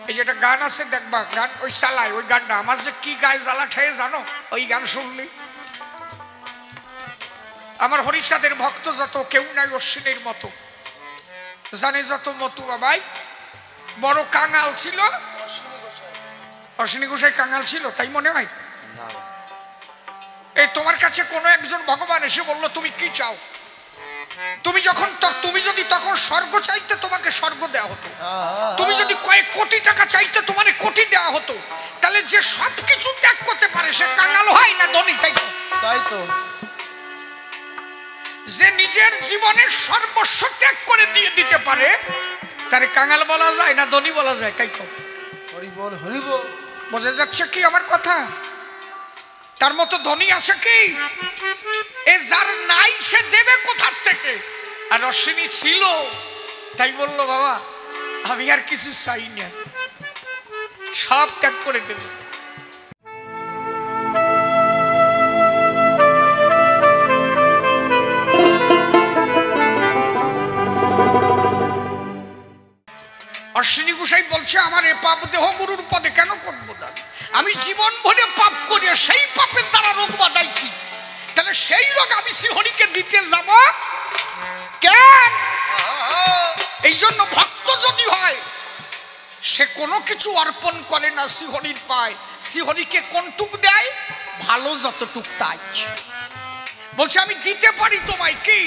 এই যেটা গান আছে দেখবা, গান ওই চালায়, ওই গানটা আমার যে কি গায়ে জ্বালা ঠেয়ে জানো, ওই গান শুনলি। আমার হরিচাঁদের ভক্ত যত, কেউ নাই অশ্বিনীর মতো, জানে যত মতু বাবাই। বড় কাঙাল ছিল অশ্বিনী গোসাই, কাঙাল ছিল তাই মনে হয়। এই তোমার কাছে কোনো একজন ভগবান এসে বললো তুমি কি চাও, তুমি যদি তখন স্বর্গ চাইতে তোমাকে স্বর্গ দেওয়া হতো, তুমি যদি কয়েক কোটি টাকা চাইতে তোমার কোটি দেওয়া হতো, তাহলে যে সবকিছু ত্যাগ করতে পারে সে কাঙাল হয় না ধনী? তাই তো। যে নিজের জীবনের সর্বস্ব ত্যাগ করে দিয়ে দিতে পারে তারে কাঙাল বলা যায় না ধনী বলা যায়? তাই তো। হরি বল হরি বল। বোঝা যাচ্ছে কি আমার কথা? তার মতো ধনী আছে কি? এ যার নাই সে দেবে কোথার থেকে? আর অশ্বিনী ছিল তাই বললো বাবা আমি আর কিছু চাই না, সব ত্যাগ করে দেবে। অশ্বিনী গোসাই বলছে আমার এ পাপ দেহ গুরুর পদে কেন করবো না? আমি জীবন ভরে পাপ করিয়া সেই পাপের দ্বারা রোগ বাঁধাইছি, তাহলে সেই রোগ আমি শ্রীহরিকে দিতে যাব কেন? এই জন্য ভক্ত যদি হয় সে কোনো কিছু অর্পণ করে না শ্রীহরির পায়। শ্রীহরিকে কোনটুক দেয়? ভালো যতটুক তাই বলছে আমি দিতে পারি তোমায় কি?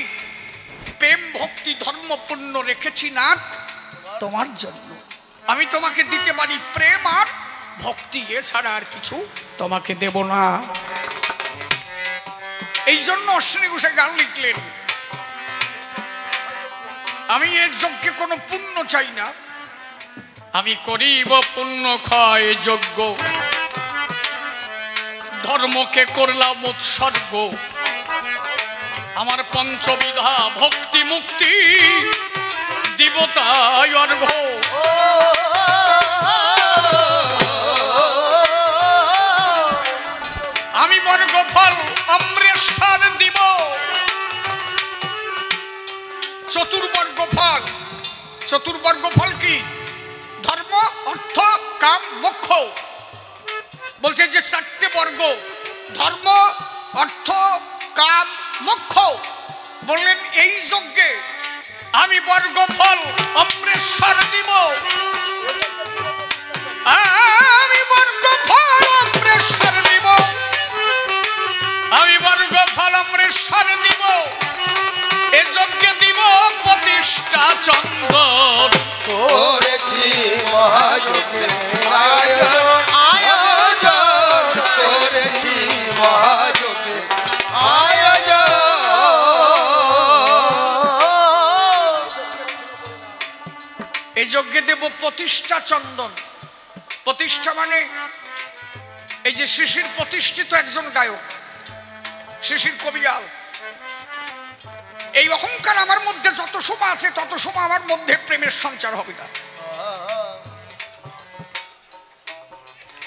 প্রেম ভক্তি ধর্ম পুণ্য রেখেছি নাথ তোমার জন্য, আমি তোমাকে দিতে পারি প্রেম আর ভক্তি, এছাড়া আর কিছু তোমাকে দেব না। এই জন্য অশ্বিনী গোসাই গান লিখলেন আমি এর যজ্ঞে কোনো পুণ্য চাই না, আমি করিব পুণ্য ক্ষয় যজ্ঞ, ধর্মকে করলাম উৎসর্গ, আমার পঞ্চবিধা ভক্তি মুক্তি দিবতায় অর্ঘ। আমি বর্গ ফল অমৃতসর দিব, চতুর্বর্গ ফল। চতুর্বর্গ ফল কি? ধর্ম অর্থ কাম মোক্ষ। বলছে যে চারটে বর্গ, ধর্ম অর্থ কাম মোক্ষ, বললেন এই যজ্ঞে আমি বর্গ ফল অমৃতসর দিব, আমি বর্গ ফল অমৃতসর দিব, আমি বর্গ ফল অমৃতসর দিব, এ যজ্ঞে দিব প্রতিষ্ঠা চন্দন, করেছি মহাযজ্ঞে আয়োজন, আয়োজন করেছি মহাযজ্ঞে আয়োজন। এই যজ্ঞে দেব প্রতিষ্ঠা চন্দন। প্রতিষ্ঠা মানে এই যে শিশির প্রতিষ্ঠিত একজন গায়ক, শিশির কবিয়াল, এই অহংকার আমার মধ্যে যত সময় আছে তত সময় আমার মধ্যে প্রেমের সঞ্চার হবে না।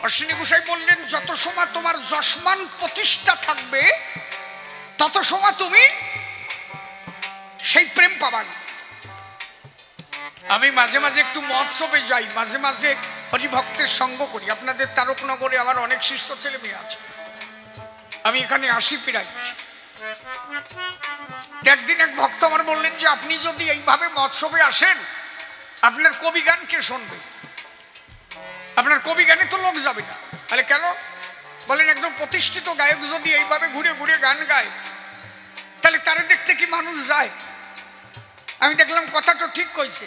অশ্বিনী গোসাই বললেন যত সময় তোমার যশমান প্রতিষ্ঠা থাকবে তত সময় তুমি সেই প্রেম পাবা না। আমি মাঝে মাঝে একটু মহোৎসবে যাই, মাঝে মাঝে হরিভক্তের সঙ্গ করি। আপনাদের তারকনগরে আমার অনেক শিষ্য ছেলে মেয়ে আছে, আমি এখানে আসি প্রায়। একদিন এক ভক্ত আমার বললেন যে আপনি যদি এইভাবে মহোৎসবে আসেন আপনার কবি গান কে শুনবে? আপনার কবি গানে তো লোক যাবে না। তাহলে কেন? বলেন একদম প্রতিষ্ঠিত গায়ক যদি এইভাবে ঘুরে ঘুরে গান গায় তাহলে তারে দেখতে কি মানুষ যায়? আমি দেখলাম কথাটা ঠিক কইছে।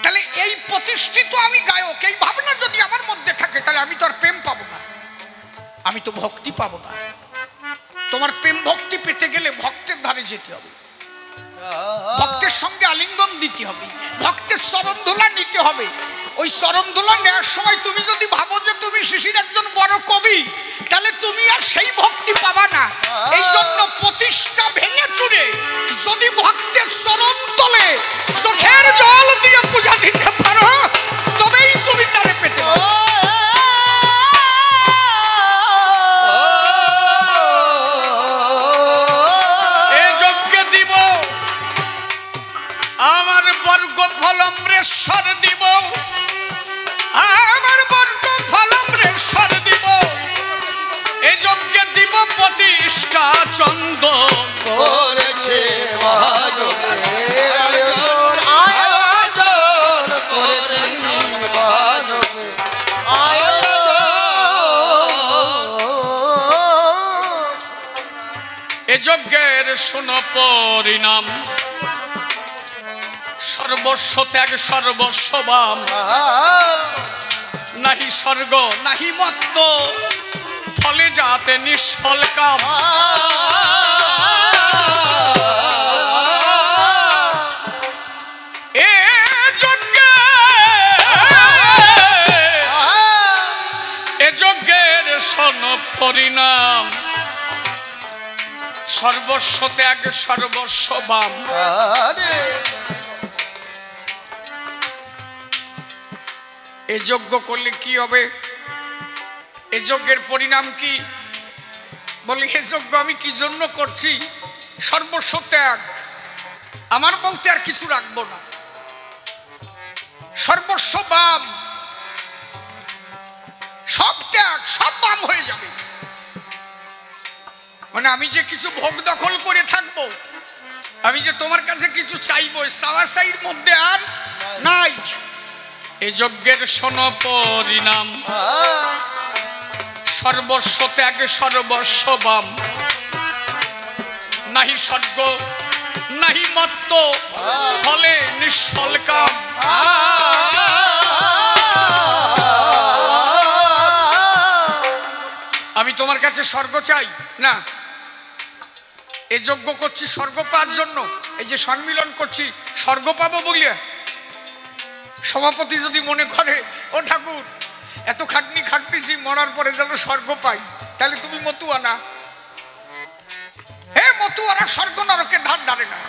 তাহলে এই প্রতিষ্ঠিত আমি গায়ক, এই ভাবনা যদি আমার মধ্যে থাকে তাহলে আমি তো আর প্রেম পাবো না, আমি তো ভক্তি পাবো না। তোমার প্রেম ভক্তি পেতে গেলে ভক্তের ধারে যেতে হবে, ভক্তের সঙ্গে আলিঙ্গন দিতে হবে, ভক্তের চরণ ধুলা নিতে হবে। ওই চরণ ধুলা নেওয়ার সময় তুমি যদি ভাবো যে তুমি শিশির একজন বড় কবি তাহলে তুমি আর সেই ভক্তি পাবা না। এই জন্য প্রতিষ্ঠা ভেঙে চুরে যদি ভক্তের চরণ তলে চোখের জল দিয়ে পূজা দিতে পারো তবেই তুমি তারে পেতে পারো। এই যজ্ঞে দিব আমার বর্গ ফল অমৃতসর দিব, যজ্ঞের শোন পরিণাম, সর্বস্ব ত্যাগ সর্বস্ব বাম, নাহি স্বর্গ নাহি মত্ত, ফলে যাতে নিষ্ফল কাম। এ যজ্ঞের শোন পরিণাম, সর্বস্ব ত্যাগ সর্বস্ব বাম। এই যজ্ঞ করলে কি হবে? এই যজ্ঞের পরিণাম কি? বলে এই যজ্ঞ আমি কি জন্য করছি? সর্বস্ব ত্যাগ, আমার বলতে আর কিছু রাখবো না, সর্বস্ব বাম, সব ত্যাগ সব বাম হয়ে যাবে। মানে আমি যে কিছু ভোগ দখল করে থাকবো, আমি যে তোমার কাছে কিছু চাইবো, চাওয়া চাইর মধ্যে আর নাই। এই যজ্ঞের শোন পরিণাম, সর্বস্ব ত্যাগ সর্বস্ব বাম, নাহি স্বর্গ নাহি মত্ত, ফলে নিষ্ফল কাম। আমি তোমার কাছে স্বর্গ চাই না, এই যজ্ঞ করছি স্বর্গ পাওয়ার জন্য, এই যে সম্মিলন করছি স্বর্গ পাবো বলিয়া। সভাপতি যদি মনে করে ও ঠাকুর এত খাটনি খাটতেছি, মরার পরে যেন স্বর্গ পাই, তাহলে তুমি মতুয়া না। হে মতুয়ারা স্বর্গ নরকের ধার ধারে না।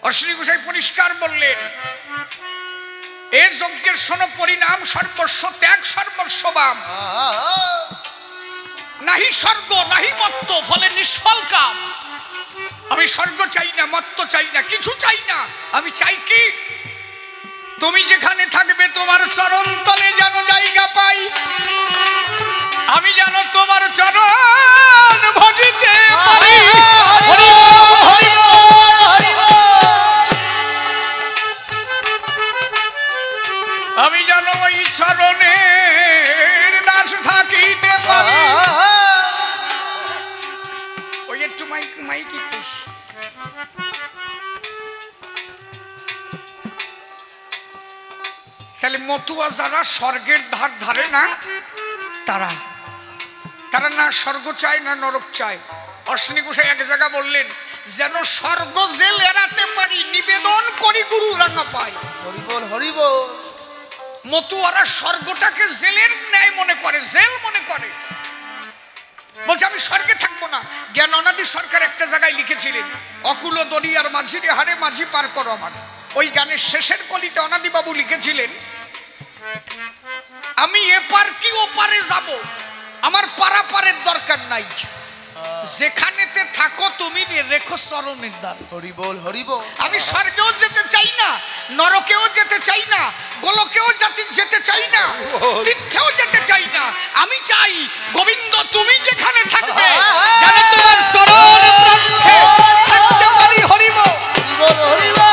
অশ্বিনী গোসাই পরিষ্কার বললেন, এ যজ্ঞের শোন পরিণাম, সর্বস্ব ত্যাগ সর্বস্ব বাম, নাহি স্বর্গ নাহি মত্ত, ফলে নিষ্ফল কাম। আমি স্বর্গ চাই না, মত্ত চাই না, কিছু চাই না। আমি চাই কি? তুমি যেখানে থাকবে তোমার চরণ তলে যেন জায়গা পাই, আমি যেন তোমার চরণ ভজিতে পারি। আমি যেন ওই চরণের দাস থাকিতে পারি। ওই একটু মাইক মাইক একটু। তাহলে মতুয়া যারা স্বর্গের ধার ধারে না, তারা তারা না স্বর্গ চায় না নরক চায়। অশ্বিনী গোসাই এক জায়গা বললেন, যেন স্বর্গ জেল এড়াতে পারি, নিবেদন করি গুরু রাঙা পাই। হরিবল হরিবল। মতুয়ারা স্বর্গটাকে জেলের ন্যায় মনে করে, জেল মনে করে। বলছে আমি স্বর্গে থাকবো না। জ্ঞান অনাদি সরকার একটা জায়গায় লিখেছিলেন, অকুল দরিয়ার মাঝিরে হারে মাঝি পার করো আমার। ওই গানের শেষের কলিতে অনাদি বাবু লিখেছিলেন, আমি এপার কি ওপারে যাব, আমার পারাপারের দরকার নাই, যেখানেতে থাকো তুমি রেখো চরণের দ্বার। হরিবল হরিবল। আমি স্বর্গেও যেতে চাই না, নরকেও যেতে চাই না, গোলকেও যেতে চাই না, তীর্থেও যেতে চাই না। আমি চাই গোবিন্দ তুমি যেখানে থাকবে, যেন তোমার চরণ প্রান্তে থাকতে পারি। হরিবল হরিবল হরিবল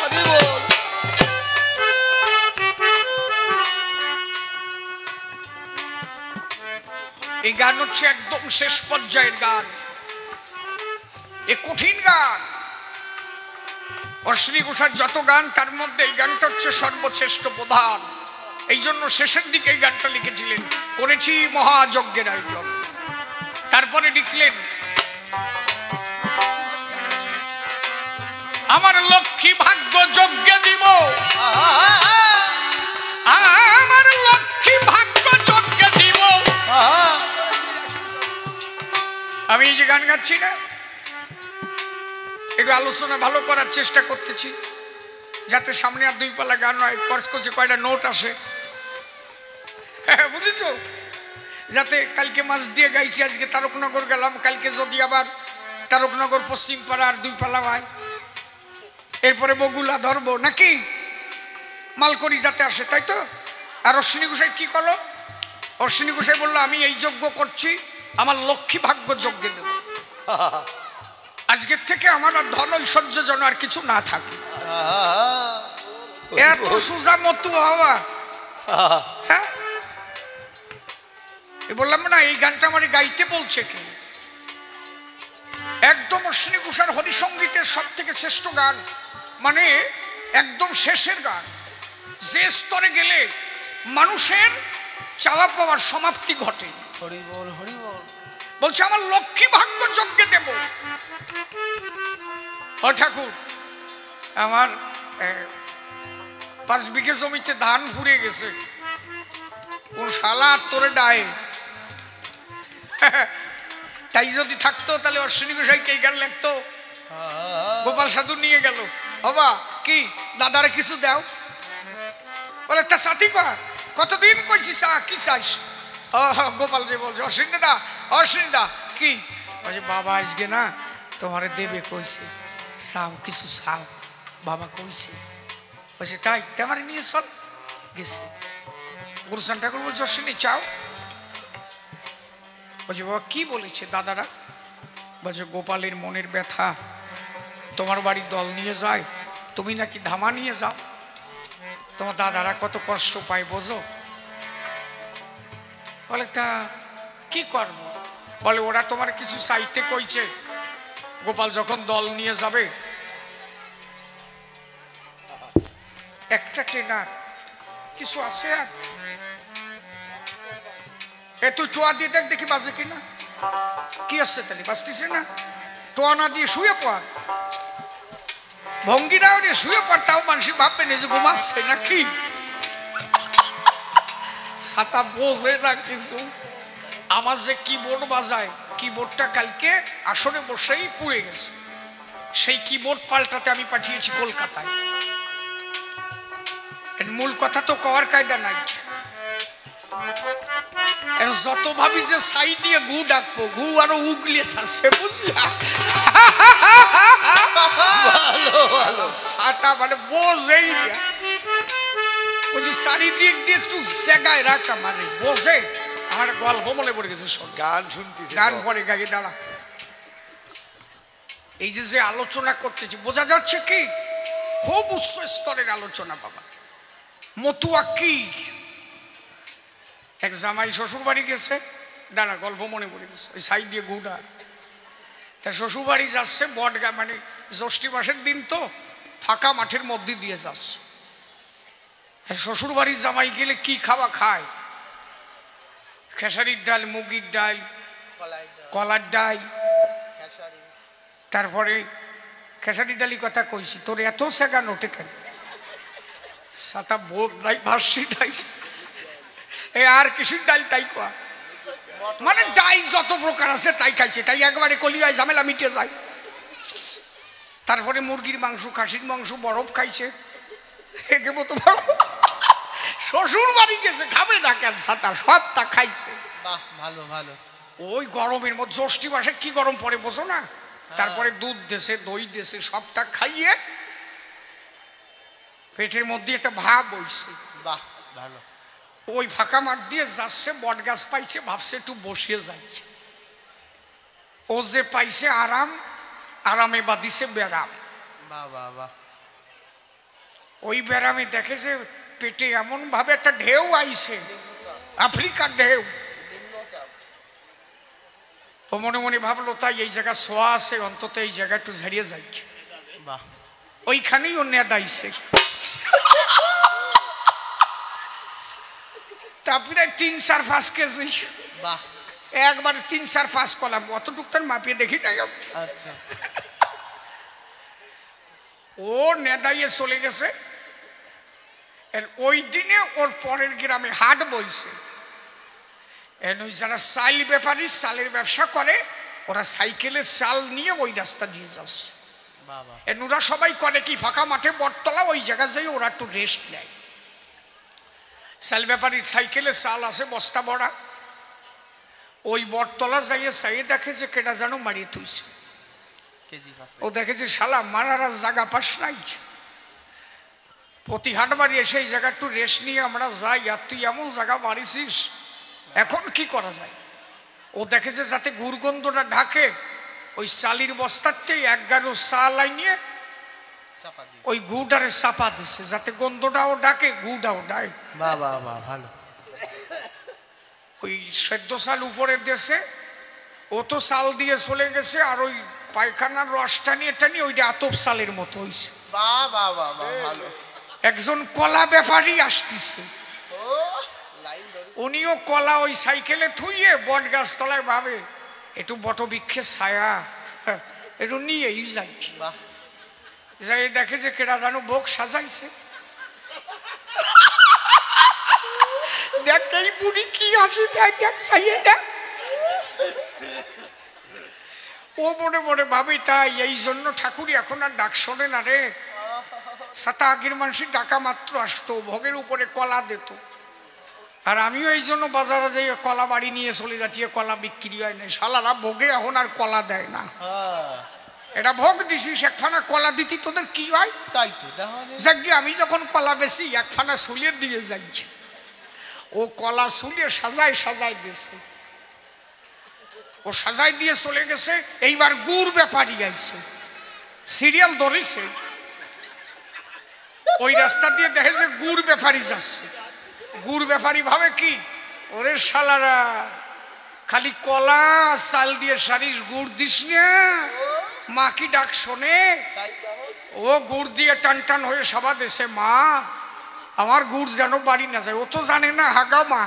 হরিবল। এই গান হচ্ছে একদম শেষ পর্যায়ের গান, এ কঠিন গান। অশ্বিনী ঘোষার যত গান তার মধ্যে এই গানটা হচ্ছে সর্বশ্রেষ্ঠ প্রধান। এই জন্য শেষের দিকে এই গানটা লিখেছিলেন, করেছি মহাযজ্ঞের আয়োজন। তারপরে লিখলেন, আমার লক্ষ্মী ভাগ্য যজ্ঞে দিব, আমার লক্ষ্মী ভাগ্য যজ্ঞে দিব। আমি এই যে গান গাচ্ছি না, একটু আলোচনা ভালো করার চেষ্টা করতেছি, যাতে সামনে আর দুই পালা গান হয়, খরচ করছে কয়টা নোট আসে, বুঝেছ? যাতে কালকে মাছ দিয়ে গাইছি, আজকে তারকনগর গেলাম, কালকে যদি আবার তারকনগর পশ্চিম পাড়া আর দুই পালা হয়, এরপরে বগুলা ধরবো নাকি, মালকড়ি যাতে আসে, তাই তো? আর অশ্বিনী গোসাই কি করলো? অশ্বিনী গোসাই বললো, আমি এই যজ্ঞ করছি, আমার লক্ষ্মী ভাগ্য যজ্ঞে দেব। আজকের থেকে আমার আর ধন ঐশ্বর্য যেন আর কিছু না থাকে। এত সোজা মতো হওয়া। হ্যাঁ, বললাম না এই গানটা আমার গাইতে বলছে কি, একদম অশ্বিনী ঘোষাল হরিসঙ্গীতের সব থেকে শ্রেষ্ঠ গান, মানে একদম শেষের গান, যে স্তরে গেলে মানুষের চাওয়া পাওয়ার সমাপ্তি ঘটে। হরি বল হরি বল। বলছে আমার লক্ষ্মী ভাগ্য যজ্ঞে দেব। ও ঠাকুর, আমার 5 বিঘে জমিতে ধান ফুরিয়ে গেছে, কোন শালা তোরে ডায়ে, তাই যদি থাকতো তাহলে অশ্বিনী ঘোষাইকে এই গান লিখতো। গোপাল সাধু নিয়ে গেল, বাবা কি দাদারে কিছু দাও, বলে তা সাথী কতদিন কইছি চা, কি চাইস? গোপাল যে বলছে অশ্বিনী দা, অশ্বিনী দা কি বলছে, বাবা আজকে না তোমারে দেবে কইছে, চাও কিছু চাও, বাবা কইছে। বলছে তাই তোমারে নিয়ে চল। গেছে, গুরুচান ঠাকুর বলছে অশ্বিনী চাও। বলছে বাবা কি বলেছে দাদারা? বলছে গোপালের মনের ব্যথা, তোমার বাড়ির দল নিয়ে যায়, তুমি নাকি ধামা নিয়ে যাও, তোমার দাদারা কত কষ্ট পায় বোঝো। বলে তা কি করবো? বলে ওরা তোমার কিছু চাইতে কইছে, গোপাল যখন দল নিয়ে যাবে একটা ট্রেনার কিছু আছে, আর এ তুই টোয়া দিয়ে দেখ দেখি বাজে কিনা, কি আসছে তাহলে বাজতেছে না, টোয়া না দিয়ে শুয়ে পড়, ভঙ্গিটাও নিয়ে শুয়ে পড়, তাও মানুষ ভাববে না যে ঘুমাচ্ছে নাকি, ছাতা বোঝে না কিছু। আমার যে কিবোর্ড বাজায়, কিবোর্ডটা কালকে আসনে বসেই পুড়ে গেছে, সেই কিবোর্ড পাল্টাতে আমি পাঠিয়েছি কলকাতায়। এর মূল কথা তো কওয়ার কায়দা নাই, যত ভাবি যে সাই দিয়ে ঘু ডাকবো, ঘু আরো উগলিয়ে থাকছে বুঝলা, ছাতা মানে বোঝেই না, চারিদিক দিয়ে একটু জায়গায় রাখা মানে বোঝে। আমার গল্প মনে পড়ে গেছে, গান শুনতেছি, গান পরে গায়ে দাঁড়া। এই যে আলোচনা করতেছি বোঝা যাচ্ছে কি খুব উচ্চ স্তরের আলোচনা। বাবা মতুয়া কি, এক জামাই শ্বশুর বাড়ি গেছে, দাঁড়া গল্প মনে পড়ে গেছে, ওই সাইড দিয়ে ঘুরা, তা শ্বশুর বাড়ি যাচ্ছে বটগা, মানে জ্যৈষ্ঠী মাসের দিন তো ফাঁকা মাঠের মধ্যে দিয়ে যাচ্ছে। শ্বশুর বাড়ির জামাই গেলে কি খাওয়া খায়, খেসারির ডাল, মুগির ডাল, কলার ডাল, তারপরে খেসারি ডালি কথা কইছি, তোর এত সেগা নোটে কেন, সাতা বোর ডাই, ভাসি ডাই, এ আর কিছুর ডাল তাই কোয়া, মানে ডাই যত প্রকার আছে তাই খাইছে, তাই একবারে কলিয়ায় ঝামেলা মিটে যায়। তারপরে মুরগির মাংস, খাসির মাংস বরফ খাইছে, একে মতো শ্বশুর বাড়ি গেছে, খাবে না কেন, সাতা সবটা খাইছে। ভালো ভালো। ওই গরমের মধ্যে জ্যৈষ্ঠী মাসে কি গরম পড়ে বোঝো না, তারপরে দুধ দেশে, দই দেশে, সবটা খাইয়ে পেটের মধ্যে একটা ভাব হইছে। বাহ ভালো। ওই ফাঁকা মাঠ দিয়ে যাচ্ছে, বট গাছ পাইছে, ভাবছে একটু বসিয়ে যাচ্ছে, ও যে পাইছে আরাম, আরামে বাদিছে ব্যারাম। ওই ব্যারামে দেখেছে পেটে এমন ভাবে একটা ঢেউ আইছে, আফ্রিকার ঢেউ। ও মনে মনে ভাবলো তাই এই জায়গা শোয়া আছে, অন্তত এই জায়গা একটু ঝাড়িয়ে যাচ্ছে, ওইখানেই ও নেদাইছে। তারপরে 3-4-5 কেজি, একবারে 3-4-5 কলাম, অতটুক তার মাপিয়ে দেখি নাই। আচ্ছা, ও নেদাইয়ে চলে গেছে। ওই দিনে ওর পরের গ্রামে হাট বইছে, যারা চাল ব্যাপারী, চালের ব্যবসা করে, ওরা সাইকেলের চাল নিয়ে ওই রাস্তা দিয়ে যাচ্ছে। ওরা সবাই করে কি, ফাঁকা মাঠে বটতলা, ওই জায়গা যাই ওরা একটু রেস্ট নেয়। চাল ব্যাপারীর সাইকেলের চাল আছে বস্তা ভরা, ওই বটতলা যাইয়ে চাইয়ে দেখে যে কেটা যেন মারিয়ে তুইছে। ও দেখেছে শালা মারার জায়গা পাস নাই, প্রতি হাট বাড়ি এসে এই জায়গা একটু রেস্ট নিয়ে আমরা যাই, আর তুই এমন জায়গা মারিছিস, এখন কি করা যায়? ও দেখেছে যাতে গুড়গন্ধটা ঢাকে, ওই চালির বস্তাতে 1 গাড়ু চাল আইনিয়ে ওই গুড়টারে চাপা দিছে, যাতে গন্ধটাও ডাকে, গুড়টাও ডায়। ভালো। ওই সেদ্ধ চাল উপরের দেশে, ও তো চাল দিয়ে চলে গেছে, আর ওই পায়খানার রসটা নিয়ে টানি ওইটা আতপ সালের মতো হয়েছে। বাহ বাহ বাহ বাহ, ভালো। একজন কলা ব্যাপারী আসতেছে, ও লাইন ধরে। উনিও কলা ওই সাইকেলে থুইয়ে বট গাছ তলায় ভাবে একটু বটবৃক্ষের ছায়া একটু নিয়েই যাই। বাহ, যাই দেখে যে কেডা জানো ভোগ সাজাইছে। দেখ এই বুড়ি কি আসি দেখ দেখ চাইয়ে দেখ। ও মনে মনে ভাবি তাই এই জন্য ঠাকুরই এখন আর ডাক শোনে না রে। সাতা আগের মানুষের ডাকা মাত্র আসতো, ভোগের উপরে কলা দিত। আর আমিও এই জন্য বাজারে যাই কলা বাড়ি নিয়ে চলে যাচ্ছি, কলা বিক্রি হয় না। শালারা ভোগে এখন আর কলা দেয় না। এটা ভোগ দিছিস, একখানা কলা দিতি তোদের কি হয়? তাই তো দেখো যাকে আমি যখন কলা বেশি একখানা সুলিয়ে দিয়ে যাই, ও কলা সুলিয়ে সাজায় সাজায় দিয়েছে, ও সাজাই দিয়ে চলে গেছে। এইবার গুড় ব্যাপারী আইছে, সিরিয়াল ধরেছে, ওই রাস্তা দিয়ে দেখে যে গুড় ব্যাপারী যাচ্ছে। গুড় ব্যাপারী ভাবে কি, ওরে শালারা খালি কলা চাল দিয়ে সারিস, গুড় দিস না, মা কি ডাক শোনে? ও গুড় দিয়ে টান টান হয়ে সভা দেশে, মা আমার গুড় যেন বাড়ি না যায়। ও তো জানে না হাগা মা,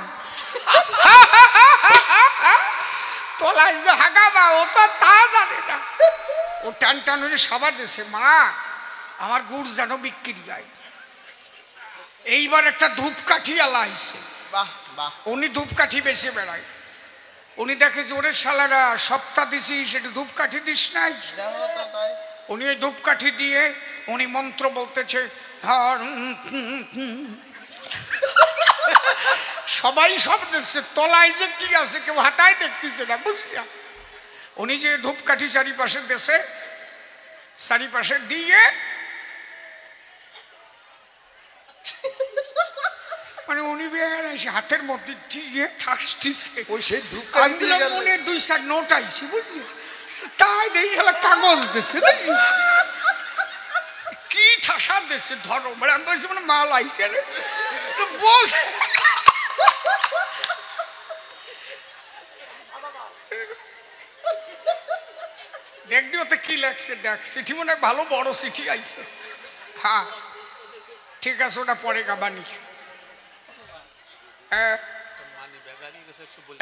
তোলাই যে হাগা মা, ও তো তা জানে না। ও টান টান হয়ে সভা দেশে, মা আমার গুড় যেন বিক্রি হয়। এইবার একটা ধূপকাঠি আলা আইছে, বাহ বাহ, উনি ধূপকাঠি বেছে বেড়ায়। উনি দেখে যে ওরে শালারা সপ্তাহ দিছি সেটা ধূপকাঠি দিস নাই। দেখো তো তাই। উনি ওই ধূপকাঠি দিয়ে উনি মন্ত্র বলতেছে, সবাই সব দেখছে, তলায় যে কি আছে কেউ হাতায় দেখতেছে না, বুঝলিয়া। উনি যে ধূপকাঠি চারিপাশে দেশে, চারিপাশে দিয়ে মানে উনি হাতের মধ্যে দিয়ে ঠাসতেছে। ওই সেই ধূপকাঠি দিয়ে গেল। মনে 2-4 নোট আইছে, বুঝলি, তাই দেখি কাগজ দিছে, বুঝলি কি ঠাসা দিচ্ছে, ধরো মানে আমি বলছি মানে মাল আইছে রে বসে। দেখবি ওতে কি লাগছে, দেখ চিঠি মনে হয় ভালো বড় চিঠি আইছে। হ্যাঁ ঠিক আছে, ওটা পরে গাবানি।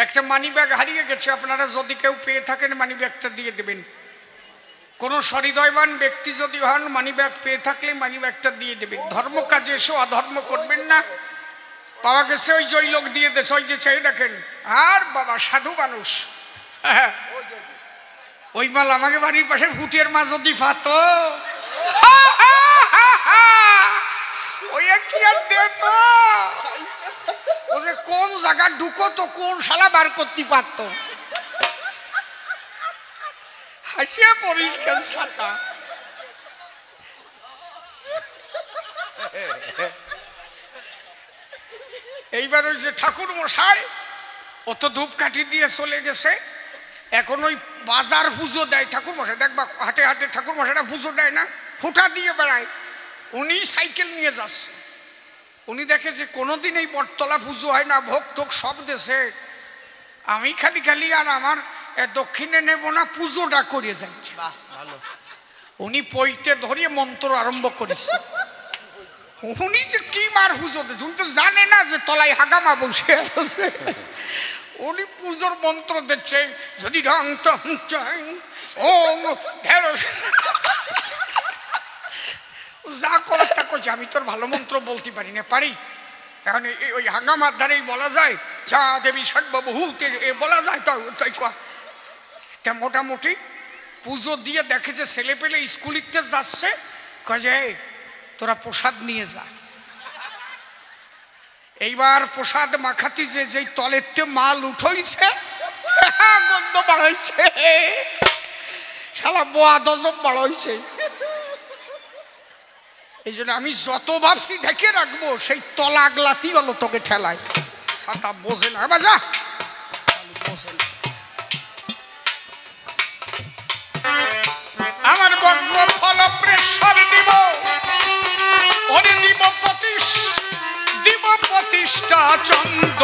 একটা মানি ব্যাগ হারিয়ে গেছে, আপনারা যদি কেউ পেয়ে থাকেন মানি ব্যাগটা দিয়ে দেবেন। কোনো সহৃদয়বান ব্যক্তি যদি হন, মানি ব্যাগ পেয়ে থাকলে মানি ব্যাগটা দিয়ে দেবেন। ধর্ম কাজে এসেও অধর্ম করবেন না। পাওয়া গেছে ওই জয় লোক দিয়ে দেশ, ওই যে চাই দেখেন, আর বাবা সাধু মানুষ। হ্যাঁ ওই মাল আমাকে বাড়ির পাশে ফুটের মা যদি ফাত, ওই কি আর দেত, ও যে কোন জায়গা ঢুকো তো কোন শালা বার করতে পারতো, হাসিয়া পরিষ্কার ছাতা। এইবার ওই যে ঠাকুর মশাই ও তো ধূপকাঠি দিয়ে চলে গেছে, এখন ওই বাজার পুজো দেয় ঠাকুর মশাই, দেখবা হাটে হাটে ঠাকুর মশাইটা পুজো দেয় না, ফুটা দিয়ে বেড়ায়। উনি সাইকেল নিয়ে যাচ্ছে, উনি দেখে যে কোনোদিন এই বটতলা পুজো হয় না, ভোগ টোক সব দেশে, আমি খালি খালি আর আমার দক্ষিণে নেব না, পুজোটা করে যাই। উনি পইতে ধরিয়ে মন্ত্র আরম্ভ করেছে। উনি যে কি মার পুজো দিচ্ছে, উনি তো জানে না যে তলায় হাগামা বসে আছে। উনি পুজোর মন্ত্র দিচ্ছে, যদি রং যা করার তা করছে। আমি তোর ভালো মন্ত্র বলতে পারি না, পারি এখন ওই হাঙ্গামার ধারেই বলা যায়, যা দেবী সর্বভূতে বলা যায়, তাই তা মোটামুটি পুজো দিয়ে দেখে যে ছেলে পেলে স্কুলিতে যাচ্ছে, কাজে তোরা প্রসাদ নিয়ে যা। এইবার প্রসাদ মাখাতি যে যেই তলেরতে মাল উঠইছে, গন্ধ বাড়াইছে, শালা বোয়া দজম বাড়াইছে। এই জন্য আমি যত ভাবছি ঢেকে রাখবো, সেই তলা আগলাতি হলো তোকে ঠেলায়, ছাতা বোঝে না বাজা বোঝে না। আমার বজ্র ফল প্রেশ্বর দিব, ওরে দিব প্রতিষ্ঠা চন্দ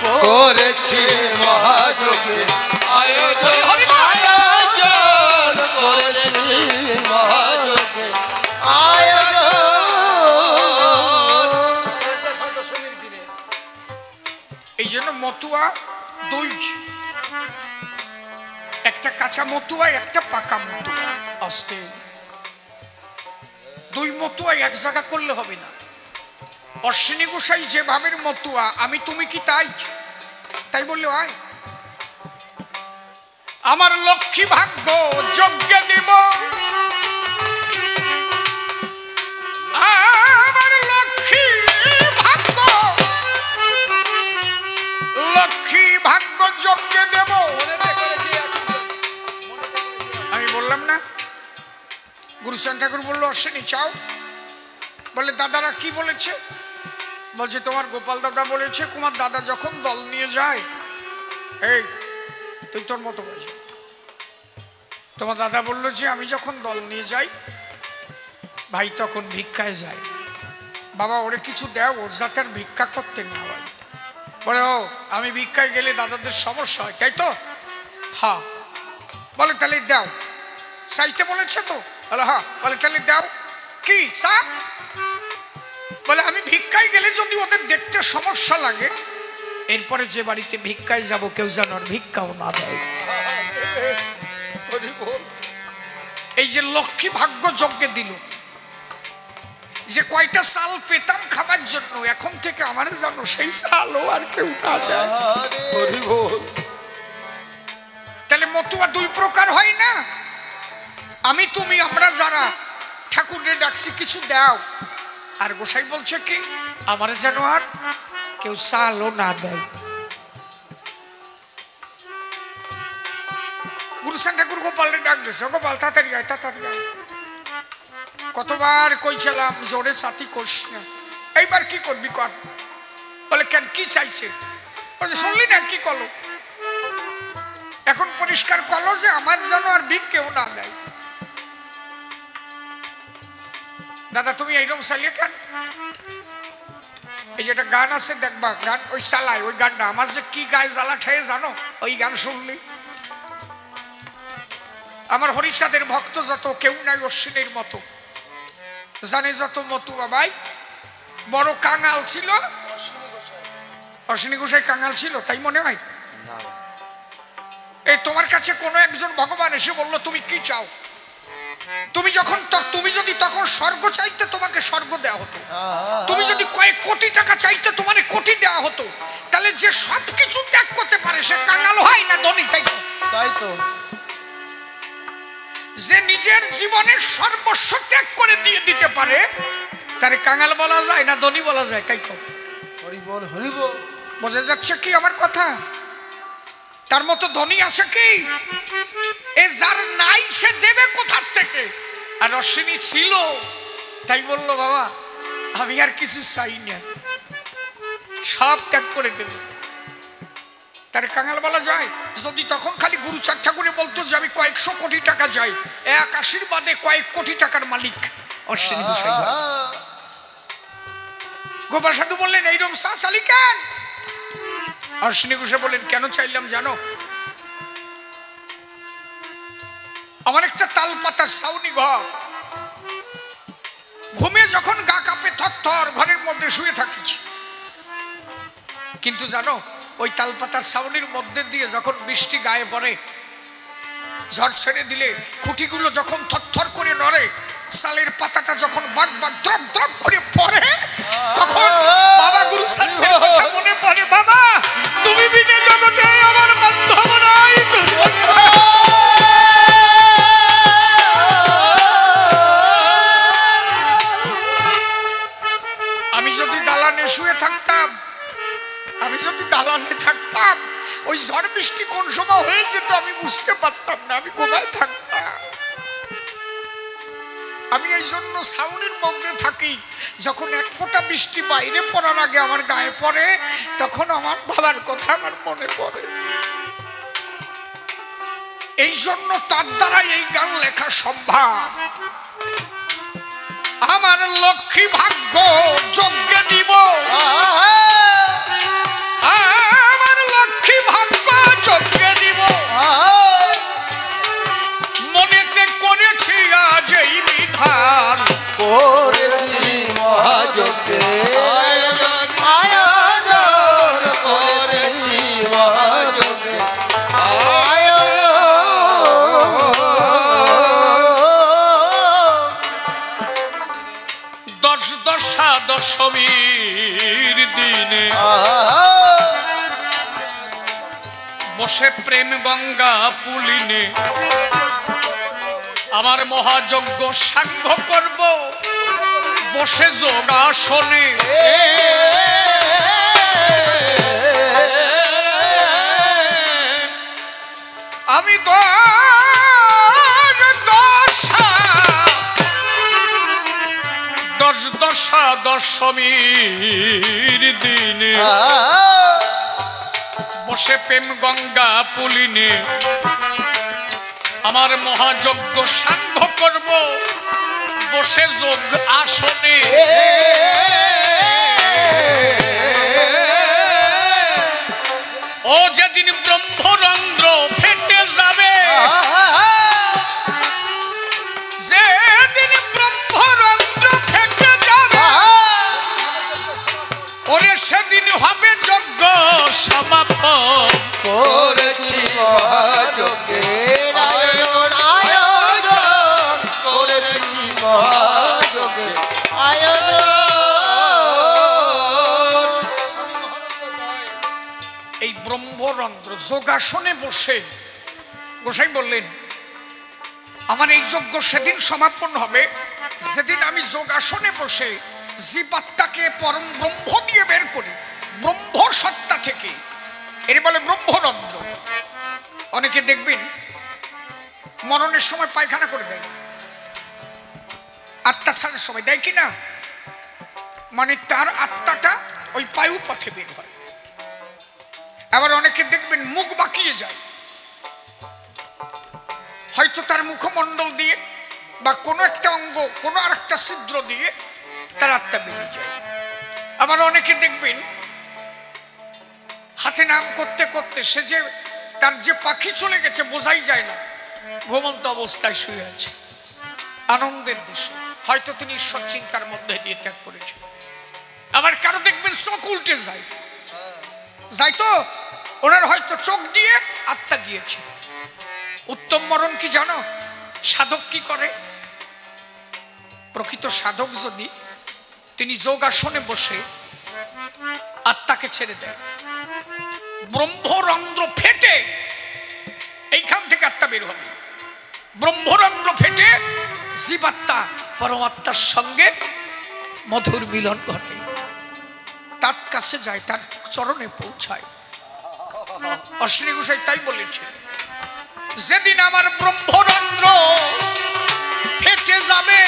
করেছি মহাযোগে আয়োজন মতুয়া দুই, একটা কাঁচা মতুয়া একটা পাকা মতুয়া। আস্তে দুই মতুয়া এক জায়গা করলে হবে না। অশ্বিনী গোসাই যে ভাবের মতুয়া, আমি তুমি কি তাই? তাই বললে হয়? আমার লক্ষ্মী ভাগ্য যজ্ঞ দেব, আমার লক্ষ্মী ভাগ্য, লক্ষ্মী ভাগ্য যজ্ঞ দেব। আমি বললাম না, গুরুচাঁদ ঠাকুর বললো অশ্বিনী চাও? বলে দাদারা কি বলেছে? বলছে তোমার গোপাল দাদা বলেছে কুমার দাদা যখন দল নিয়ে যায়, এই তুই তোর মতো বলছে, তোমার দাদা বললো যে আমি যখন দল নিয়ে যাই ভাই তখন ভিক্ষায় যায়, বাবা ওরে কিছু দেও, ওর যাতে আর ভিক্ষা করতে না হয়। বলে ও আমি ভিক্ষায় গেলে দাদাদের সমস্যা হয় তাই তো? হ্যাঁ। বলে তাহলে দাও, চাইতে বলেছে তো? বলে হ্যাঁ। বলে তাহলে দাও কি চা? বলে আমি ভিক্ষায় গেলে যদি ওদের দেখতে সমস্যা লাগে, এরপরে যে বাড়িতে ভিক্ষায় যাব কেউ যেন আর ভিক্ষাও না দেয়। এই যে লক্ষ্মী ভাগ্য যজ্ঞে দিল, যে কয়টা চাল পেতাম খাবার জন্য, এখন থেকে আমার জানো সেই চালও আর কেউ না দেয়। তাহলে মতুয়া দুই প্রকার হয় না? আমি তুমি আমরা যারা ঠাকুরের ডাকছি কিছু দাও, আর গোসাই বলছে কি আমার যেন আর কেউ চালও না দেয়। গুরুচাঁদ ঠাকুর গোপালের ডাক দিয়েছে, গোপাল তাড়াতাড়ি আয়, তাড়াতাড়ি আয়। কতবার কইছিলাম জোরে সাথী করিস না, এইবার কি করবি কর। বলে কেন কি চাইছে? বলছে শুনলি না কি করলো, এখন পরিষ্কার করলো যে আমার যেন আর ভিক কেউ না দেয়। দাদা তুমি এইরকম চালিয়ে কেন? এই যেটা গান আছে দেখবা, গান ওই চালায়, ওই গানটা আমার যে কি গায়ে জ্বালা ঠেয়ে জানো, ওই গান শুনলি। আমার হরিচাঁদের ভক্ত যত কেউ নাই অশ্বিনীর মতো, জানে যত মতু বাবাই বড় কাঙাল ছিল। অশ্বিনী গোসাই কাঙাল ছিল তাই মনে হয়? এই তোমার কাছে কোনো একজন ভগবান এসে বললো তুমি কি চাও, তুমি যদি তখন স্বর্গ চাইতে তোমাকে স্বর্গ দেওয়া হতো, তুমি যদি কয়েক কোটি টাকা চাইতে তোমার কোটি দেওয়া হতো, তাহলে যে সব কিছু ত্যাগ করতে পারে সে কাঙাল হয় না ধনী? তাই তো? তাই তো। যে নিজের জীবনের সর্বস্ব ত্যাগ করে দিয়ে দিতে পারে তারে কাঙাল বলা যায় না ধনী বলা যায়? তাই তো? হরি বল হরি বল। বোঝা যাচ্ছে কি আমার কথা? তার মতো ধনী আছে কি? এ যার নাই সে দেবে কোথার থেকে? আর অশ্বিনী ছিল তাই বললো বাবা আমি আর কিছু চাই না, সব ত্যাগ করে দেবে। তার কাঙাল বলা যায়? যদি তখন খালি গুরুচাঁদ ঠাকুরে বলতো যে আমি কয়েকশো কোটি টাকা চাই, এক আশীর্বাদে কয়েক কোটি টাকার মালিক অশ্বিনী গোসাই। গোপাল সাধু বললেন এইরকম চা চালি কেন? অশ্বিনী গোসাই বললেন কেন চাইলাম জানো? আমার একটা তাল পাতার ছাউনি ঘর, ঘুমিয়ে যখন গা কাঁপে থরথর ঘরের মধ্যে শুয়ে থাকিছি, কিন্তু জানো ওই তালপাতার ছাউনির মধ্যে দিয়ে যখন বৃষ্টি গায়ে পড়ে, ঝড় ছেড়ে দিলে খুঁটিগুলো যখন থরথর করে নড়ে, সালের পাতাটা যখন বারবার দ্রব দ্রব করে পড়ে, তখন বাবা গুরুচাঁদের কথা মনে পড়ে। বাবা তুমি বিনে জগতে আমার বান্ধব নাই। আমি যদি দালানে শুয়ে থাকতাম, আমি যদি দালানে থাকতাম, ওই ঝড় বৃষ্টি কোন সময় হয়ে যেত আমি বুঝতে পারতাম না, আমি কোথায় থাকতাম। আমি এই জন্য ছাউনির মধ্যে থাকি, যখন এক ফোঁটা বৃষ্টি বাইরে পড়ার আগে আমার গায়ে পড়ে, তখন আমার বাবার কথা আমার মনে পড়ে। এই জন্য তার দ্বারা এই গান লেখা সম্ভব। আমার লক্ষ্মী ভাগ্য যজ্ঞে দিব, আমার লক্ষ্মী ভাগ্য যজ্ঞে দিব, মনেতে করেছি আজ এই বিধান, করেছি মহাযজ্ঞে আয়োজন করেছি দশমীর দিনে বসে প্রেম গঙ্গা পুলিনে আমার মহাযজ্ঞ সাঙ্গ করব বসে যোগাসনে আমি দশা দশমীর দিনে বসে প্রেম গঙ্গা পুলিনে আমার মহাযজ্ঞ সাঙ্গ করব বসে যোগ আসনে ও যেদিন ব্রহ্মরন্ধ্র ফেটে যাবে যেদিন ব্রহ্মরন্ধ্র ফেটে যাবে ওরে সেদিন হবে যজ্ঞ সমাপন করেছি মহাযজ্ঞের আয়োজন আয়োজন করেছি মহাযজ্ঞের আয়োজন। এই ব্রহ্মরন্ধ্র যোগাসনে বসে গোসাই বললেন আমার এই যজ্ঞ সেদিন সমাপন হবে যেদিন আমি যোগাসনে বসে জীবাত্মাকে পরম ব্রহ্ম দিয়ে বের করি ব্রহ্ম সত্তা থেকে এর বলে ব্রহ্মরন্ধ্র। অনেকে দেখবেন মরণের সময় পায়খানা করে দেয় আত্মা ছাড়ার সময় দেয় কিনা মানে তার আত্মাটা ওই পায়ু পথে বের হয়। আবার অনেকে দেখবেন মুখ বাঁকিয়ে যায় হয়তো তার মুখমণ্ডল দিয়ে বা কোনো একটা অঙ্গ কোনো আর একটা ছিদ্র দিয়ে তার আত্মা বেরিয়ে যায়। আবার অনেকে দেখবেন হাতে নাম করতে করতে সে যে তার যে পাখি চলে গেছে বোঝাই যায় না ঘুমন্ত অবস্থায় শুয়ে আছে আনন্দের দেশে হয়তো তিনি ঈশ্বর চিন্তার মধ্যে দিয়ে ত্যাগ করেছেন। আবার কারো দেখবেন চোখ উল্টে যায় যাই তো ওনার হয়তো চোখ দিয়ে আত্মা গিয়েছে। উত্তম মরণ কি জানো সাধক কি করে প্রকৃত সাধক যদি তিনি যোগাসনে বসে আত্মাকে ছেড়ে দেয় ব্রহ্মরন্ধ্র ফেটে এইখান থেকে আত্মা বের হবে ব্রহ্মরন্ধ্র ফেটে জীবাত্মা পরমাত্মার সঙ্গে মধুর মিলন ঘটে তার কাছে যায় তার চরণে পৌঁছায়। অশ্বিনী গোসাই তাই বলেছে যেদিন আমার ব্রহ্মরন্ধ্র ফেটে যাবে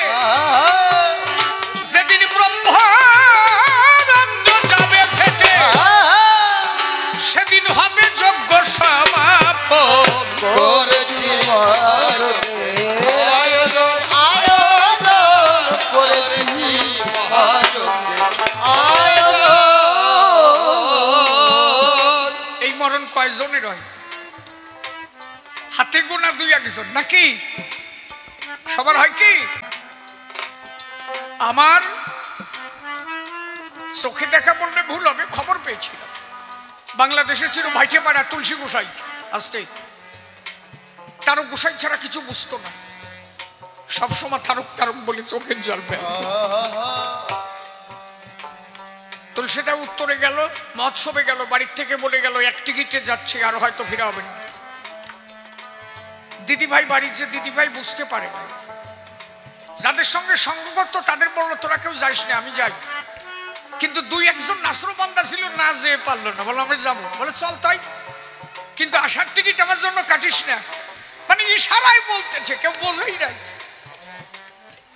যেদিন ব্রহ্মরন্ধ্র যাবে ফেটে সেদিন হবে যজ্ঞ সমাপন করেছি মহাযজ্ঞের আয়োজন আয়োজন করেছি মহাযজ্ঞের আয়োজন। এই মরণ কয়জনের হয় হাতে গোনা দুই একজন নাকি সবার হয় কি আমার চোখে দেখা বললে ভুল হবে খবর পেয়েছিলাম বাংলাদেশে ছিল ভাইটেপাড়া তুলসী গোসাই আসতে তারক গোসাই ছাড়া কিছু বুঝতো না সবসময় তারক তারক বলে চোখের জল পেল তুলসীটা উত্তরে গেল মহোৎসবে গেল বাড়ির থেকে বলে গেল এক টিকিটে যাচ্ছে আর হয়তো ফিরে হবে না। দিদিভাই বাড়ির যে দিদিভাই বুঝতে পারে না যাদের সঙ্গে সঙ্গ করতো তাদের বললো তোরা কেউ যাইস না আমি যাই কিন্তু দুই একজন নাসরবান্দা ছিল না যে পারলো না বললো আমরা যাবো বলে চল তাই কিন্তু আসার টিকিট আমার জন্য কাটিস না মানে ইশারায় বলতেছে কেউ বোঝেই নাই।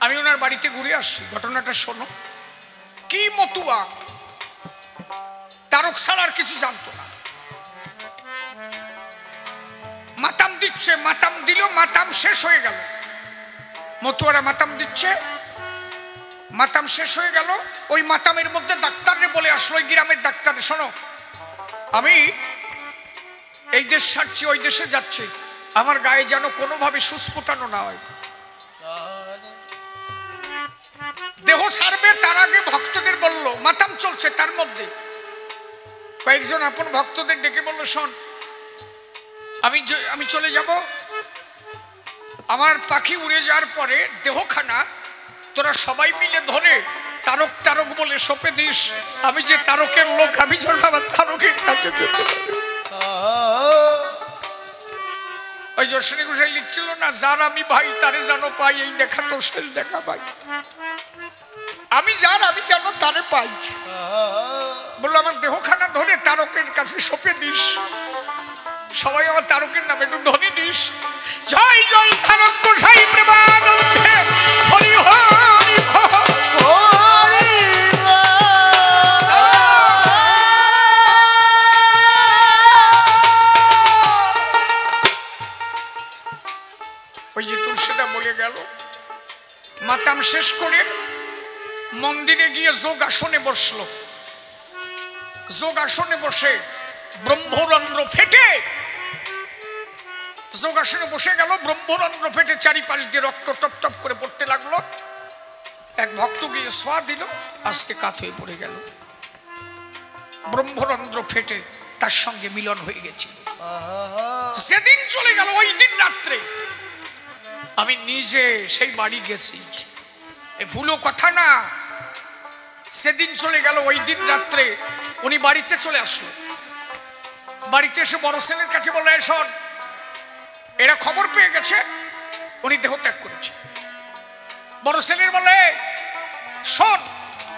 আমি ওনার বাড়িতে ঘুরে আসছি ঘটনাটা শোনো কি মতুয়া তারক ছাড়া আর কিছু জানতো না মাতাম দিচ্ছে মাতাম দিল মাতাম শেষ হয়ে গেল মতুয়ারা মাতাম দিচ্ছে মাতাম শেষ হয়ে গেল ওই মাতামের মধ্যে ডাক্তাররে বলে আসলো ওই গ্রামের ডাক্তার শোনো আমি এই দেশ ছাড়ছি ওই দেশে যাচ্ছি আমার গায়ে যেন কোনোভাবে সুস্ফুটানো না হয় দেহ ছাড়বে তার আগে ভক্তদের বলল মাতাম চলছে তার মধ্যে কয়েকজন আপন ভক্তদের ডেকে বলল শোন আমি চলে যাব আমার পাখি উড়ে যাওয়ার পরে দেহখানা তোরা সবাই মিলে ধরে তারক তারক বলে সপে দিস। আমি যে তারকের লোক, আমি যেন আমার তারকের কাছে যেতে পারি। ওই যশনী গোসাই লিখছিল না, যার আমি ভাই তারে জানো পাই, এই দেখা তো শেষ দেখা ভাই। আমি যার আমি যেন তারে পাই। বললো আমার দেহখানা ধরে তারকের কাছে সপে দিস। সবাই আমার তারকের নামে একটু ধরে দিস। জয় জয় তারক গোসাই প্রেমানন্দে হরি হরি হরি। ওই যে তুলসীদা বলে গেল, মাতাম শেষ করে মন্দিরে গিয়ে যোগ আসনে বসলো। যোগ আসনে বসে ব্রহ্মরন্ধ্র ফেটে, যোগাসনে বসে গেল, ব্রহ্মরন্ধ্র ফেটে চারিপাশ দিয়ে রক্ত টপ টপ করে পড়তে লাগলো। এক ভক্ত গিয়ে সোয়া দিল, আজকে কাত হয়ে পড়ে গেল। ব্রহ্মরন্ধ্র ফেটে তার সঙ্গে মিলন হয়ে গেছে। সেদিন চলে গেল, ওই দিন রাত্রে আমি নিজে সেই বাড়ি গেছি। এ ভুলো কথা না। সেদিন চলে গেল, ওই দিন রাত্রে উনি বাড়িতে চলে আসলো। বাড়িতে এসে বড় ছেলের কাছে বললো, শোন, এরা খবর পেয়ে গেছে উনি দেহ ত্যাগ করেছে। বড় ছেলের বলে, শোন,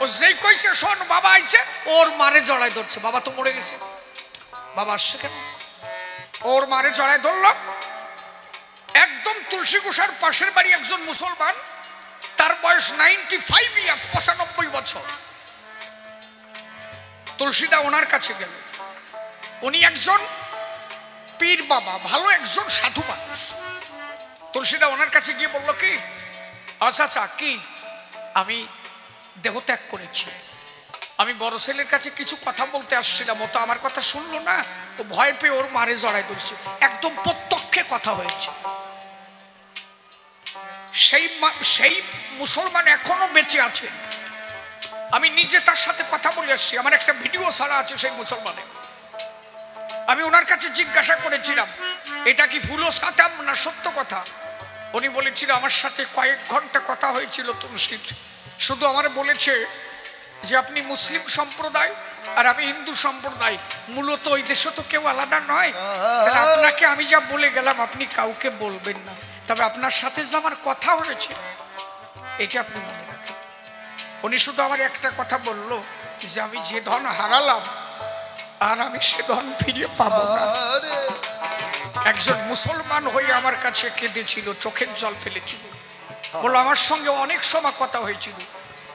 ও যেই কইছে শোন, বাবা আইছে, ওর মারে জড়ায় ধরছে। বাবা তো মরে গেছে, বাবা আসছে কেন? ওর মারে জড়ায় ধরলো। একদম তুলসী গোসার পাশের বাড়ি একজন মুসলমান, তার বয়স 95 ইয়ার্স, 95 বছর। তুলসীদা ওনার কাছে গেল। উনি একজন পীর বাবা, ভালো একজন সাধু মানুষ। তুলসীদা ওনার কাছে গিয়ে বলল, কি আচ্ছা কি, আমি দেহ ত্যাগ করেছি। আমি বড় ছেলের কাছে কিছু কথা বলতে আসছিলাম, ও তো আমার কথা শুনলো না, ও ভয় পেয়ে ওর মারে জড়াই ধরছে। একদম প্রত্যক্ষে কথা হয়েছে। সেই মুসলমান এখনো বেঁচে আছেন। আমি নিজে তার সাথে কথা বলে আসছি, আমার একটা ভিডিও ছাড়া আছে সেই মুসলমানের। আমি ওনার কাছে জিজ্ঞাসা করেছিলাম, এটা কি ভুলো সাতাম না সত্য কথা? উনি বলেছিল, আমার সাথে কয়েক ঘন্টা কথা হয়েছিল তুলসীর। শুধু আমার বলেছে যে আপনি মুসলিম সম্প্রদায় আর আমি হিন্দু সম্প্রদায়, মূলত ওই দেশে তো কেউ আলাদা নয়। আপনাকে আমি যা বলে গেলাম আপনি কাউকে বলবেন না, তবে আপনার সাথে যে আমার কথা হয়েছে এটা আপনি মনে রাখেন। উনি শুধু আমার একটা কথা বলল, যে আমি যে ধন হারালাম আর আমি সে ধন ফিরিয়ে পাবো না। একজন মুসলমান হয়ে আমার কাছে কেঁদেছিল, চোখের জল ফেলেছিল। বললো, আমার সঙ্গে অনেক সময় কথা হয়েছিল,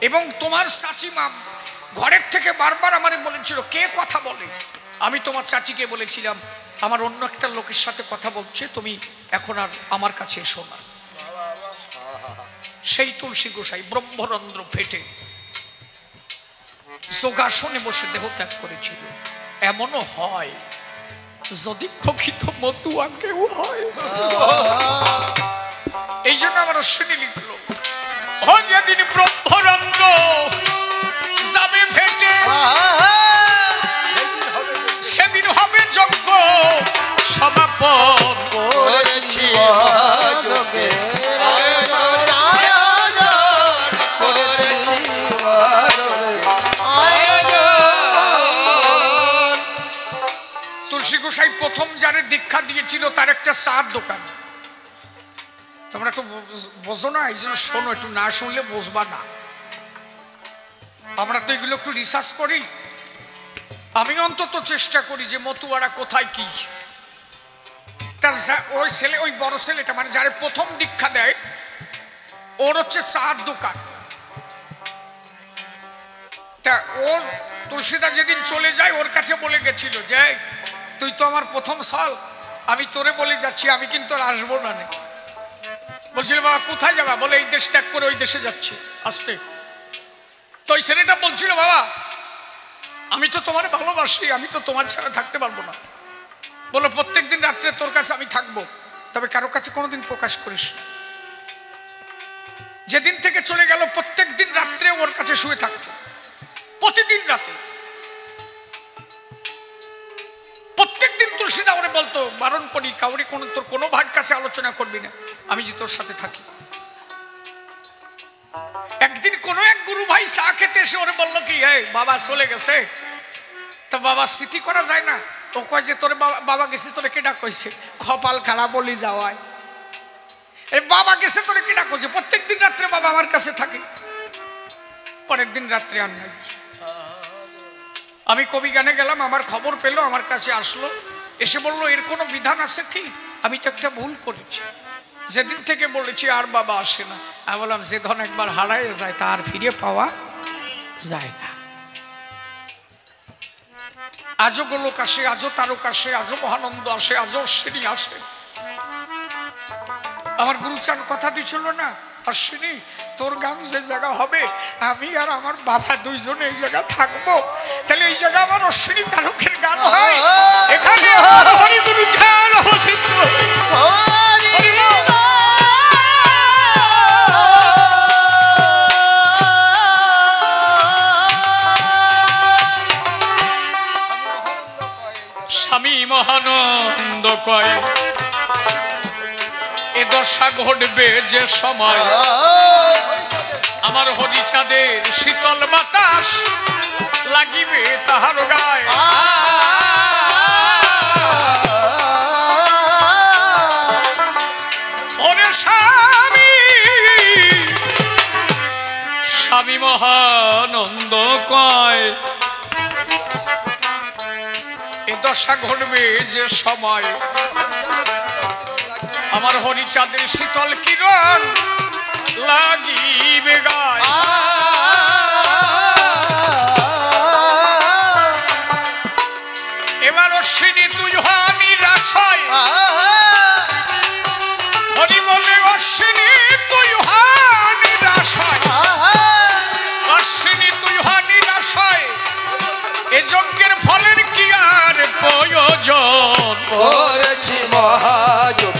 এবং তোমার চাচিমা ঘরের থেকে বারবার আমারে বলেছিল, কে কথা বলে? আমি তোমার চাচিকে বলেছিলাম, আমার অন্য একটা লোকের সাথে কথা বলছে, তুমি এখন আর আমার কাছে এসো না। সেই তুলসী গোসাই ব্রহ্মরন্ধ্র ফেটে যোগাসনে বসে দেহ ত্যাগ করেছিল। এমনও হয়, যদি প্রকৃত মতুয়া কেউ হয়। এই জন্য আমার অশ্বিনী লিখলো, যেদিন ব্রহ্মরন্ধ্র যাবে ফেটে, সেদিন হবে যজ্ঞ সমাপন। করেছি তুলসী গোসাই প্রথম যারে দীক্ষা দিয়েছিল তার একটা চার দোকান। তোমরা তো বোঝো না, এই জন্য শোনো, একটু না শুনলে বুঝবা না। আমরা তো এগুলো একটু রিসার্চ করি। আমি অন্তত চেষ্টা করি যে মতুয়ারা কোথায় কি। তার ওই ছেলে, ওই বড় ছেলেটা, মানে যারে প্রথম দীক্ষা দেয়, ওর হচ্ছে চার দোকান। তা ও তুলসীদা যেদিন চলে যায় ওর কাছে বলে গেছিল, যে তুই তো আমার প্রথম সাল, আমি তোরে বলে যাচ্ছি, আমি কিন্তু আর আসবো না। বলছিল, বাবা কোথায় যাবা? বলে, এই দেশ ত্যাগ করে ওই দেশে যাচ্ছে আসতে। তো ওই ছেলেটা বলছিল, বাবা আমি তো তোমার ভালোবাসি, আমি তো তোমার ছাড়া থাকতে পারবো না। বলো, প্রত্যেকদিন রাত্রে তোর কাছে আমি থাকবো, তবে কারো কাছে কোনোদিন প্রকাশ করিস। যেদিন থেকে চলে গেল প্রত্যেকদিন রাত্রে ওর কাছে শুয়ে থাকতো, প্রতিদিন রাতে। প্রত্যেকদিন তুলসীদা ওরে বলতো, বারণ করি কাউরে তোর কোনো ভাট কাছে আলোচনা করবি না, আমি যে তোর সাথে থাকি। একদিন একদিন কোনো এক গুরু ভাই চা খেতে এসে ওরে বললো কি, এই বাবা চলে গেছে, তো বাবা স্মৃতি করা যায় না? ও কয় যে তোরে বাবা গেছে, তোরে কেডা কইছে? কপাল খারাপ বলি যাওয়ায়, এই বাবা গেছে তোরে কেডা কইছে? প্রত্যেকদিন রাত্রে বাবা আমার কাছে থাকে, পরের দিন রাত্রে আর নাই। আমি কবি গানে গেলাম, আমার খবর পেলো, আমার কাছে আসলো, এসে বললো এর কোনো বিধান আছে কি? আমি তো একটা ভুল করেছি, যেদিন থেকে বলেছি আর বাবা আসে না। আমি বললাম যে ধন একবার হারায় যায় তা আর ফিরে পাওয়া যায় না। আজও গোলক আসে, আজও তারক আসে, আজও মহানন্দ আসে, আজও অশ্বিনী আসে। আমার গুরুচান কথা দিছিল না, অশ্বিনী তোর গান যে জায়গা হবে, আমি আর আমার বাবা দুইজনে এই জায়গা থাকবো, তাহলে এই জায়গা আমার অশ্বিনী তারকের গান হয়। এখানে হরি গুরুচান অবস্থিত। স্বামী মহানন্দ কয় এ দশা ঘটবে যে সময়, আমার হরিচাঁদের শীতল বাতাস লাগিবে তাহার গায়ে। ওরে স্বামী, স্বামী মহানন্দ কয় এ দশা ঘটবে যে সময়, আমার হরিচাঁদের শীতল কিরণ লাগিবে গায়ে। এবার অশ্বিনী তুই হানি রাশয়, হরি বলে অশ্বিনী তুই হানি রাশয়, অশ্বিনী তুই হানি রাশয়, এ যজ্ঞের ফলের কি আর প্রয়োজন? করেছি মহাযজ্ঞ